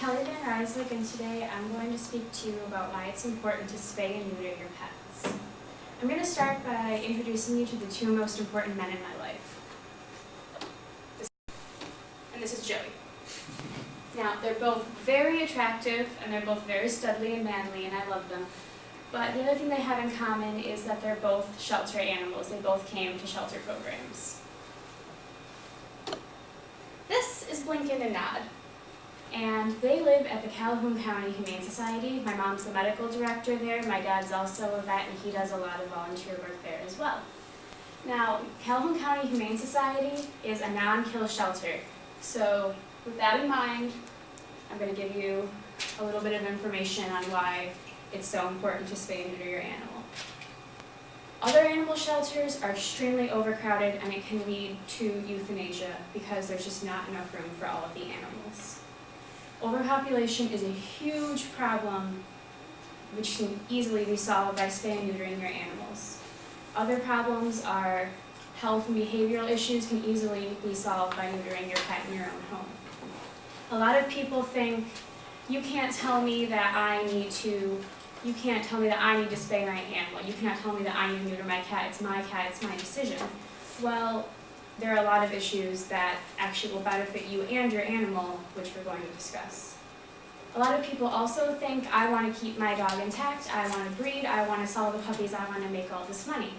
VanRyswyk, and today I'm going to speak to you about why it's important to spay and neuter your pets. I'm going to start by introducing you to the two most important men in my life. This is Joey. Now, they're both very attractive, and they're both very studly and manly, and I love them. But the other thing they have in common is that they're both shelter animals. They both came to shelter programs. This is Blinken and Nod, and they live at the Calhoun County Humane Society. My mom's the medical director there. My dad's also a vet, and he does a lot of volunteer work there as well. Now, Calhoun County Humane Society is a non-kill shelter. So with that in mind, I'm going to give you a little bit of information on why it's so important to spay and neuter your animal. Other animal shelters are extremely overcrowded, and it can lead to euthanasia because there's just not enough room for all of the animals. Overpopulation is a huge problem which can easily be solved by spaying and neutering your animals. Other problems are health and behavioral issues can easily be solved by neutering your pet in your own home. A lot of people think, you can't tell me that I need to spay my animal. You cannot tell me that I need to neuter my cat. It's my decision. Well, there are a lot of issues that actually will benefit you and your animal, which we're going to discuss. A lot of people also think, I want to keep my dog intact, I want to breed, I want to sell the puppies, I want to make all this money.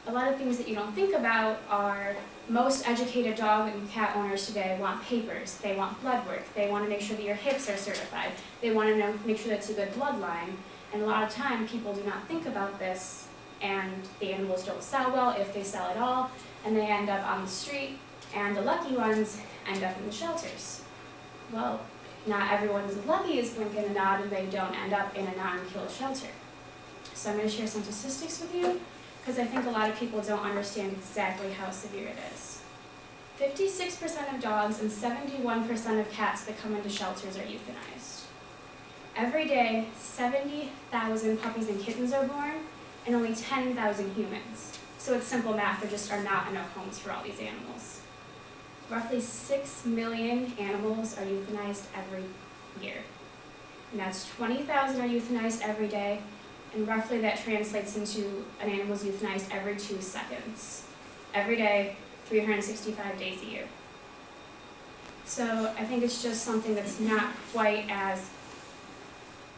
A lot of things that you don't think about are most educated dog and cat owners today want papers, they want blood work, they want to make sure that your hips are certified, they want to make sure that it's a good bloodline. And a lot of time people do not think about this, and the animals don't sell well, if they sell at all, and they end up on the street, and the lucky ones end up in the shelters. Well, not everyone is as lucky as Blinken and Nod, and they don't end up in a non-kill shelter. So I'm going to share some statistics with you, because I think a lot of people don't understand exactly how severe it is. 56% of dogs and 71% of cats that come into shelters are euthanized. Every day, 70,000 puppies and kittens are born, and only 10,000 humans. So it's simple math, there just are not enough homes for all these animals. Roughly 6 million animals are euthanized every year. And that's 20,000 are euthanized every day, and roughly that translates into an animal's euthanized every 2 seconds. Every day, 365 days a year. So I think it's just something that's not quite as,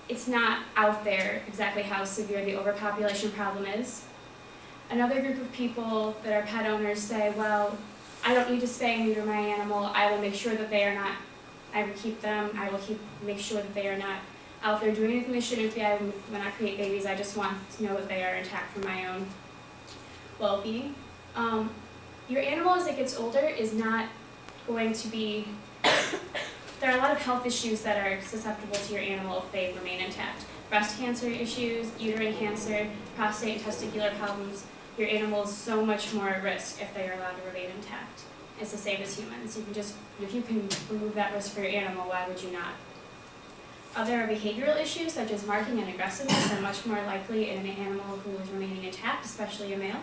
it's not out there exactly how severe the overpopulation problem is. Another group of people that are pet owners say, well, I don't need to spay and neuter my animal, I will make sure that they are not, I will keep them, make sure that they are not out there doing anything they shouldn't be. When I create babies, I just want to know that they are intact for my own well-being. Your animal as it gets older is not going to be, there are a lot of health issues that are susceptible to your animal if they remain intact. Breast cancer issues, uterine cancer, prostate and testicular problems. Your animal is so much more at risk if they are allowed to remain intact. It's the same as humans. If you can remove that risk for your animal, why would you not? Other behavioral issues such as marking and aggressiveness are much more likely in an animal who is remaining intact, especially a male.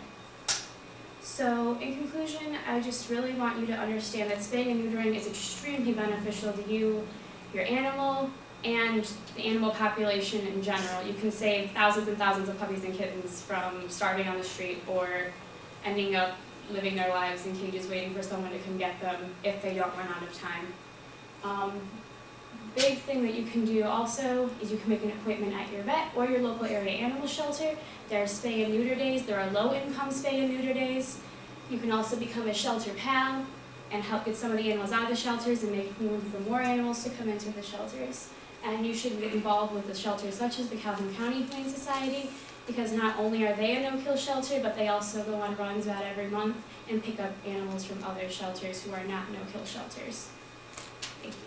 So in conclusion, I just really want you to understand that spaying and neutering is extremely beneficial to you, your animal, and the animal population in general. You can save thousands and thousands of puppies and kittens from starving on the street or ending up living their lives in cages waiting for someone to come get them if they don't run out of time. Big thing that you can do also is you can make an appointment at your vet or your local area animal shelter. There are spay and neuter days. There are low-income spay and neuter days. You can also become a shelter pal and help get some of the animals out of the shelters and make room for more animals to come into the shelters. And you should get involved with the shelters such as the Calhoun County Humane Society, because not only are they a no-kill shelter, but they also go on runs about every month and pick up animals from other shelters who are not no-kill shelters. Thank you.